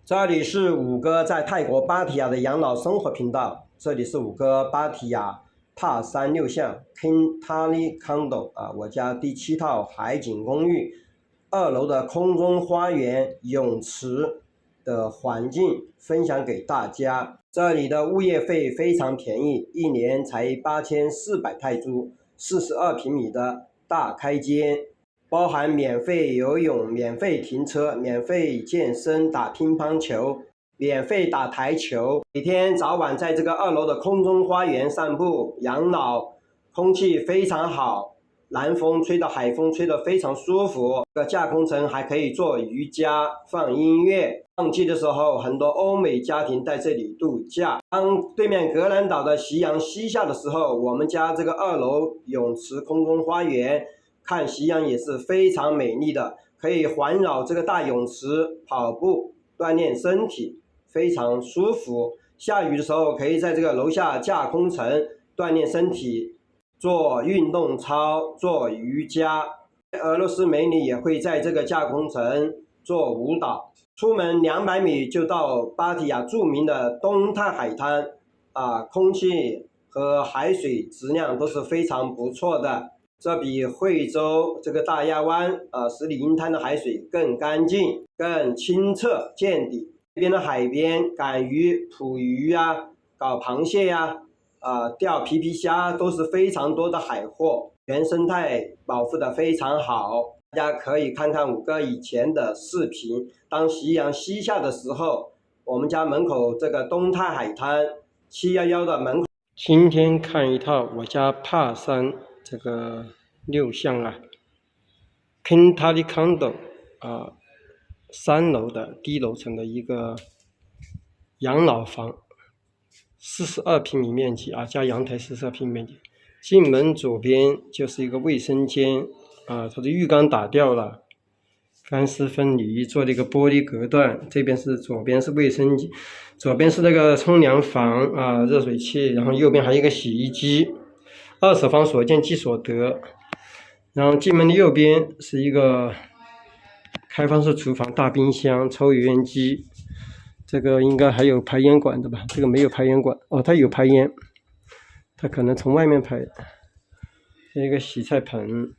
这里是五哥在泰国芭提雅的养老生活频道，这里是五哥芭提雅帕山六巷 Kintali Condo 我家第7套海景公寓，2楼的空中花园泳池的环境分享给大家。这里的物业费非常便宜，1年才8400泰铢，42平米的大开间。包含免费游泳、免费停车、免费健身、打乒乓球、免费打台球。每天早晚在这个2楼的空中花园散步养老，空气非常好，南风吹的海风吹得非常舒服。这个架空层还可以做瑜伽、放音乐。旺季的时候，很多欧美家庭在这里度假。当对面格兰岛的夕阳西下的时候，我们家这个2楼泳池空中花园看夕阳也是非常美丽的，可以环绕这个大泳池跑步锻炼身体，非常舒服。下雨的时候可以在这个楼下架空层锻炼身体，做运动操，做瑜伽。俄罗斯美女也会在这个架空层做舞蹈。出门200米就到芭提雅著名的东泰海滩空气和海水质量都是非常不错的。这比惠州这个大亚湾十里银滩的海水更干净、更清澈见底。这边的海边赶鱼、捕鱼搞螃蟹钓皮皮虾都是非常多的海货，原生态保护的非常好。大家可以看看五哥以前的视频，当夕阳西下的时候，我们家门口这个东泰海滩711的门口。今天看一套我家帕山这个6巷Kintali Condo 3楼的低楼层的一个养老房，42平米面积加阳台42平米面积。进门左边就是一个卫生间它的浴缸打掉了，干湿分离，做了一个玻璃隔断。这边是左边是卫生间，左边是那个冲凉房热水器，然后右边还有一个洗衣机。2手房所见即所得。然后进门的右边是一个开放式厨房、大冰箱、抽油烟机，这个应该还有排烟管的吧？这个没有排烟管它有排烟，它可能从外面排。一个洗菜盆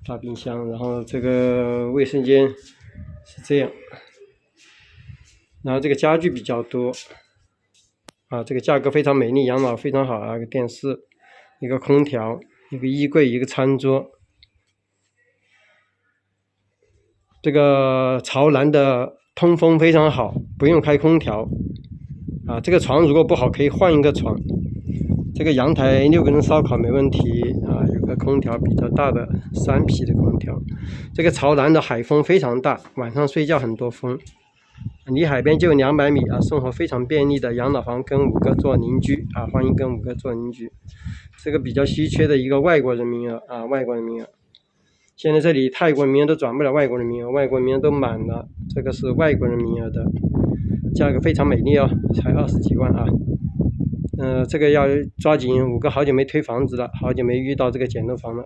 大冰箱，然后这个卫生间是这样，然后这个家具比较多这个价格非常美丽，养老非常好一个电视，一个空调，一个衣柜，一个餐桌。这个朝南的通风非常好，不用开空调这个床如果不好可以换一个床。这个阳台6个人烧烤没问题有个空调比较大的3匹的空调。这个朝南的海风非常大，晚上睡觉很多风。离海边就200米生活非常便利的养老房，跟五哥做邻居欢迎跟五哥做邻居。这个比较稀缺的一个外国人名额外国人名额。现在这里泰国人名额都转不了外国人名额，外国人名额都满了，这个是外国人名额的，价格非常美丽才20几万这个要抓紧，五哥好久没推房子了，好久没遇到这个捡漏房了。